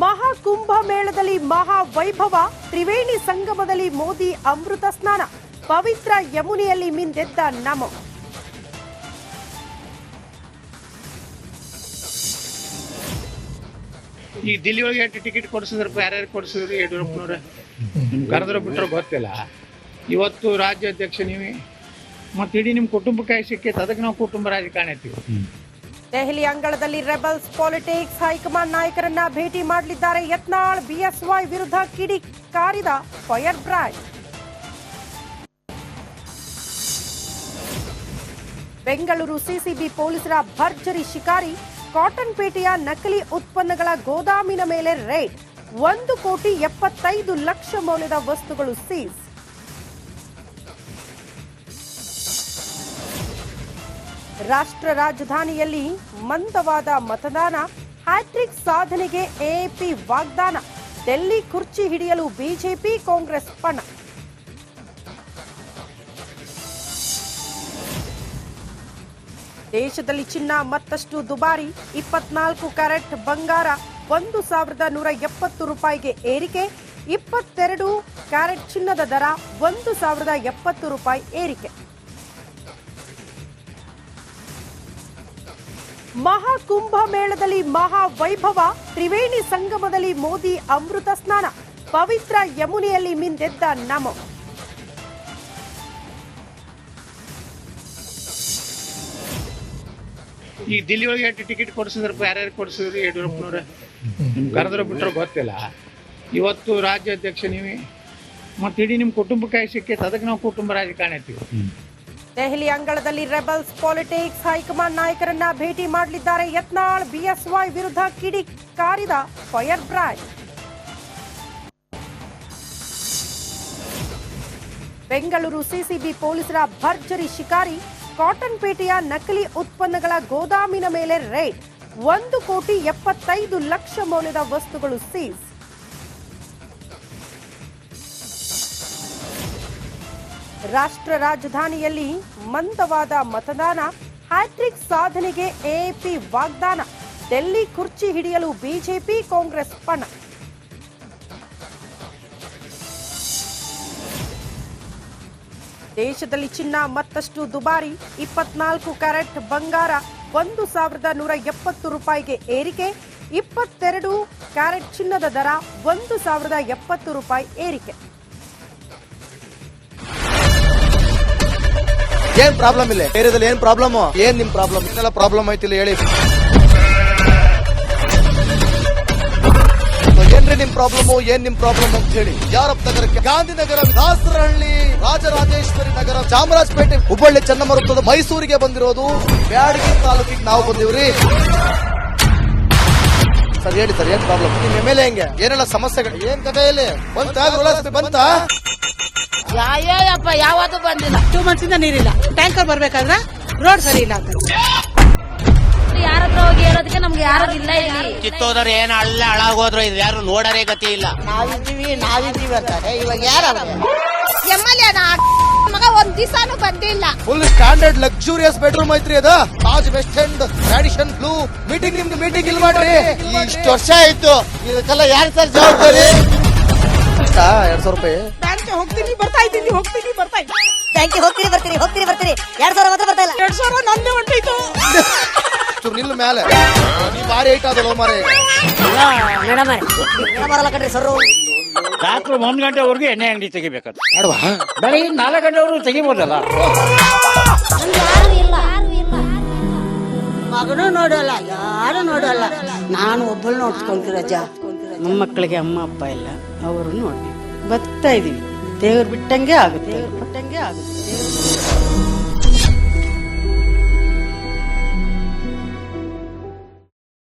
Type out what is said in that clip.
ಮಹಾಕುಂಭ ಮೇಳದಲ್ಲಿ ಮಹಾ ವೈಭವ, ತ್ರಿವೇಣಿ ಸಂಗಮದಲ್ಲಿ ಮೋದಿ ಅಮೃತ ಸ್ನಾನ, ಪವಿತ್ರ ಯಮುನೆಯಲ್ಲಿ ಮಿಂದೆದ್ದ ನಮೋ. ಈ ದಿಲ್ಲಿ ಒಳಗೆ ಟಿಕೆಟ್ ಕೊಡಿಸಿದ್ರಪ್ಪ, ಯಾರ್ಯಾರು ಕೊಡಿಸಿದ್ರು? ಯಡಿಯೂರಪ್ಪನವ್ರೆ ಕರೆದ್ರು ಬಿಟ್ಟರು ಗೊತ್ತಿಲ್ಲ. ಇವತ್ತು ರಾಜ್ಯಾಧ್ಯಕ್ಷ ನೀವೇ, ಮತ್ತೆ ಇಡೀ ನಿಮ್ಮ ಕುಟುಂಬಕ್ಕೆ ಸಿಕ್ಕೈತೆ, ಅದಕ್ಕೆ ನಾವು ಕುಟುಂಬ ರಾಜಕಾರಣ ಐತಿವಿ. ದೆಹಲಿ ಅಂಗಳದಲ್ಲಿ ರೆಬಲ್ಸ್ ಪಾಲಿಟಿಕ್ಸ್, ಹೈಕಮಾಂಡ್ ನಾಯಕರನ್ನ ಭೇಟಿ ಮಾಡಲಿದ್ದಾರೆ ಯತ್ನಾಳ್. ಬಿಎಸ್ವೈ ವಿರುದ್ಧ ಕಿಡಿಕಾರಿದ ಫೈರ್ ಬ್ರ್ಯಾಂಡ್. ಬೆಂಗಳೂರು ಸಿಸಿಬಿ ಪೊಲೀಸರ ಭರ್ಜರಿ ಶಿಕಾರಿ, ಕಾಟನ್ ಪೇಟೆಯ ನಕಲಿ ಉತ್ಪನ್ನಗಳ ಗೋದಾಮಿನ ಮೇಲೆ ರೇಡ್, 1,75,00,000 ಮೌಲ್ಯದ ವಸ್ತುಗಳು ಸೀಸ್. ರಾಷ್ಟ್ರ ರಾಜಧಾನಿಯಲ್ಲಿ ಮಂದವಾದ ಮತದಾನ, ಹ್ಯಾಟ್ರಿಕ್ ಸಾಧನೆಗೆ ಎಎಪಿ ವಾಗ್ದಾನ, ಡೆಲ್ಲಿ ಕುರ್ಚಿ ಹಿಡಿಯಲು ಬಿಜೆಪಿ ಕಾಂಗ್ರೆಸ್ ಪಣ. ದೇಶದಲ್ಲಿ ಚಿನ್ನ ಮತ್ತಷ್ಟು ದುಬಾರಿ, 24 ಕ್ಯಾರೆಟ್ ಬಂಗಾರ 1,170 ರೂಪಾಯಿಗೆ ಏರಿಕೆ, 22 ಕ್ಯಾರೆಟ್ ಚಿನ್ನದ ದರ 1,070 ರೂಪಾಯಿ ಏರಿಕೆ. ಮಹಾಕುಂಭ ಮೇಳದಲ್ಲಿ ಮಹಾ ವೈಭವ, ತ್ರಿವೇಣಿ ಸಂಗಮದಲ್ಲಿ ಮೋದಿ ಅಮೃತ ಸ್ನಾನ, ಪವಿತ್ರ ಯಮುನೆಯಲ್ಲಿ ಮಿಂದೆದ್ದ ನಮೋ. ಈ ದಿಲ್ಲಿ ಒಳಗೆ ಟಿಕೆಟ್ ಕೊಡಿಸಿದ್ರಪ್ಪ, ಯಾರ್ಯಾರು ಕೊಡಿಸಿದ್ರು? ಯಡಿಯೂರಪ್ಪನವ್ರೆ ಕರೆದ್ರು ಬಿಟ್ಟರು ಗೊತ್ತಿಲ್ಲ. ಇವತ್ತು ರಾಜ್ಯಾಧ್ಯಕ್ಷ ನೀವೇ, ಮತ್ತೆ ಇಡೀ ನಿಮ್ಮ ಕುಟುಂಬಕ್ಕೆ ಸಿಕ್ಕೈತೆ, ಅದಕ್ಕೆ ನಾವು ಕುಟುಂಬ ರಾಜಕಾರಣ ಐತಿವಿ. ದೆಹಲಿ ಅಂಗಳದಲ್ಲಿ ರೆಬಲ್ಸ್ ಪಾಲಿಟಿಕ್ಸ್, ಹೈಕಮಾಂಡ್ ನಾಯಕರನ್ನ ಭೇಟಿ ಮಾಡಲಿದ್ದಾರೆ ಯತ್ನಾಳ್. ಬಿಎಸ್ವೈ ವಿರುದ್ಧ ಕಿಡಿಕಾರಿದ ಫೈರ್ ಬ್ರ್ಯಾಂಡ್. ಬೆಂಗಳೂರು ಸಿಸಿಬಿ ಪೊಲೀಸರ ಭರ್ಜರಿ ಶಿಕಾರಿ, ಕಾಟನ್ ಪೇಟೆಯ ನಕಲಿ ಉತ್ಪನ್ನಗಳ ಗೋದಾಮಿನ ಮೇಲೆ ರೇಡ್, 1,75,00,000 ಮೌಲ್ಯದ ವಸ್ತುಗಳು ಸೀಸ್. ರಾಷ್ಟ್ರ ರಾಜಧಾನಿಯಲ್ಲಿ ಮಂದವಾದ ಮತದಾನ, ಹ್ಯಾಟ್ರಿಕ್ ಸಾಧನೆಗೆ ಎಎಪಿ ವಾಗ್ದಾನ, ಡೆಲ್ಲಿ ಕುರ್ಚಿ ಹಿಡಿಯಲು ಬಿಜೆಪಿ ಕಾಂಗ್ರೆಸ್ ಪಣ. ದೇಶದಲ್ಲಿ ಚಿನ್ನ ಮತ್ತಷ್ಟು ದುಬಾರಿ, 24 ಕ್ಯಾರೆಟ್ ಬಂಗಾರ 1,170 ರೂಪಾಯಿಗೆ ಏರಿಕೆ, 22 ಕ್ಯಾರೆಟ್ ಚಿನ್ನದ ದರ 1,070 ರೂಪಾಯಿ ಏರಿಕೆ. ಏನ್ ಪ್ರಾಬ್ಲಮ್ ಇಲ್ಲ ಏರಿಯಾದಲ್ಲಿ? ಏನ್ ಪ್ರಾಬ್ಲಮ್? ಏನ್ ನಿಮ್ ಪ್ರಾಬ್ಲಮ್? ಇದೆಲ್ಲ ಪ್ರಾಬ್ಲಮ್ ಐತಿಲ್ಲ ಹೇಳಿ. ಏನ್ರಿ ನಿಮ್ ಪ್ರಾಬ್ಲಮ್? ಏನ್ ನಿಮ್ ಪ್ರಾಬ್ಲಮ್ ಅಂತ ಹೇಳಿ. ಯಾರಪ್ಪ ನಗರಕ್ಕೆ, ಗಾಂಧಿನಗರ, ದಾಸರಹಳ್ಳಿ, ರಾಜರಾಜೇಶ್ವರಿ ನಗರ, ಚಾಮರಾಜಪೇಟೆ, ಹುಬ್ಬಳ್ಳಿ, ಚೆನ್ನಮ್ಮ ವೃತ್ತದ ಮೈಸೂರಿಗೆ ಬಂದಿರೋದು. ಬ್ಯಾಡಗಿ ತಾಲೂಕಿಗೆ ನಾವು ಬಂದಿವ್ರಿ. ಸರ್ ಹೇಳಿ ಸರ್, ಏನ್ ಪ್ರಾಬ್ಲಮ್? ನಿಮ್ ಎಮ್ಎಲ್ಎ ಹೆಂಗೆ? ಏನೆಲ್ಲ ಸಮಸ್ಯೆಗಳು? ಏನ್ ಕಥೆಯಲ್ಲಿ ಬಂತ? ಯಾಯಪ್ಪ ಯಾವತ್ತೂ ಬಂದಿಲ್ಲ. 2 months ಇಂದ ನೀರಿಲ್ಲ. ಟ್ಯಾಂಕರ್ ಬರ್ಬೇಕಾದ್ರೆ ರೋಡ್ ಸರಿ ಇಲ್ಲ ಅಂತ ಯಾರ ಹತ್ರ ಹೋಗಿ ಹೇಳೋದಕ್ಕೆ ನಮ್ಗೆ ಯಾರು ಇಲ್ಲ. ಇಲ್ಲಿ ಕಿತ್ತೋದ್ರೆ ಏನ್ ಅಲ್ಲ ಹಾಳಾಗೋದ್ರು ಇದು ಯಾರು ನೋಡರೇ ಗತಿ ಇಲ್ಲ. ನಾವಿದ್ದೀವಿ ಅಂತಾರೆ. ಇವಾಗ ಯಾರು ಎಮ್ಎಲ್ಎ ಮಗ ಒಂದ್ ದಿವಸನೂ ಬಂದಿಲ್ಲ. ಫುಲ್ ಸ್ಟ್ಯಾಂಡರ್ಡ್ ಲಕ್ಸುರಿಯಸ್ ಬೆಡ್ರೂಮ್ ಐತ್ರಿ ಅದ. Taj West End tradition blue. ನಿಮ್ದು ಮೀಟಿಂಗ್ ಇಲ್ಲಿ ಮಾಡ್ರಿ. ಇಷ್ಟು ವರ್ಷ ಆಯ್ತು, ಇದಕ್ಕೆಲ್ಲ ಯಾರು ಸರ್ ಜವಾಬ್ದಾರಿ? 2,000 ರೂಪಾಯಿ ಬ್ಯಾಂಕ್ ಹೋಗ್ತೀನಿ ಬರ್ತಾ ಇದ್ದೀನಿ. ಬ್ಯಾಂಕಿಗೆ ಹೋಗ್ತೀರಿ ಬರ್ತೀರಿ 2,000 ಮಾತ್ರ ಬರ್ತಾ ಇಲ್ಲ. 2,000 ನಂದೇ ಹೊಂಟೈತು. ನಿಲ್ಲ ಮೇಲೆ ಭಾರಿ ಐಟ್ ಅದಲ್ಲ ಮಾರೇ. ಮೇಡಮ್ ಬರಲ್ಲ ಕಣ್ರಿ ಸರ್. ರಾತ್ರಿ 1 ಗಂಟೆವರೆಗೂ ಎಣ್ಣೆ ಅಂಗಡಿ ತೆಗಿಬೇಕಾದ್ರೆ ಬರೀ 4 ಗಂಟೆವರೆಗೂ ತೆಗಿಬೋದಲ್ಲ. ಮಗನೂ ನೋಡಲ್ಲ, ಯಾರು ನೋಡಲ್ಲ. ನಾನು ಒಬ್ಬಳು ನೋಡ್ಕೊಂತೀರಜ್ಜ. ಮೊಮ್ಮಕ್ಕಳಿಗೆ ಅಮ್ಮ ಅಪ್ಪ ಇಲ್ಲ, ಅವರು ನೋಡಿ ಬರ್ತಾ ಇದೀವಿ. ದೇವ್ರು ಬಿಟ್ಟಂಗೆ ಆಗುತ್ತೆ.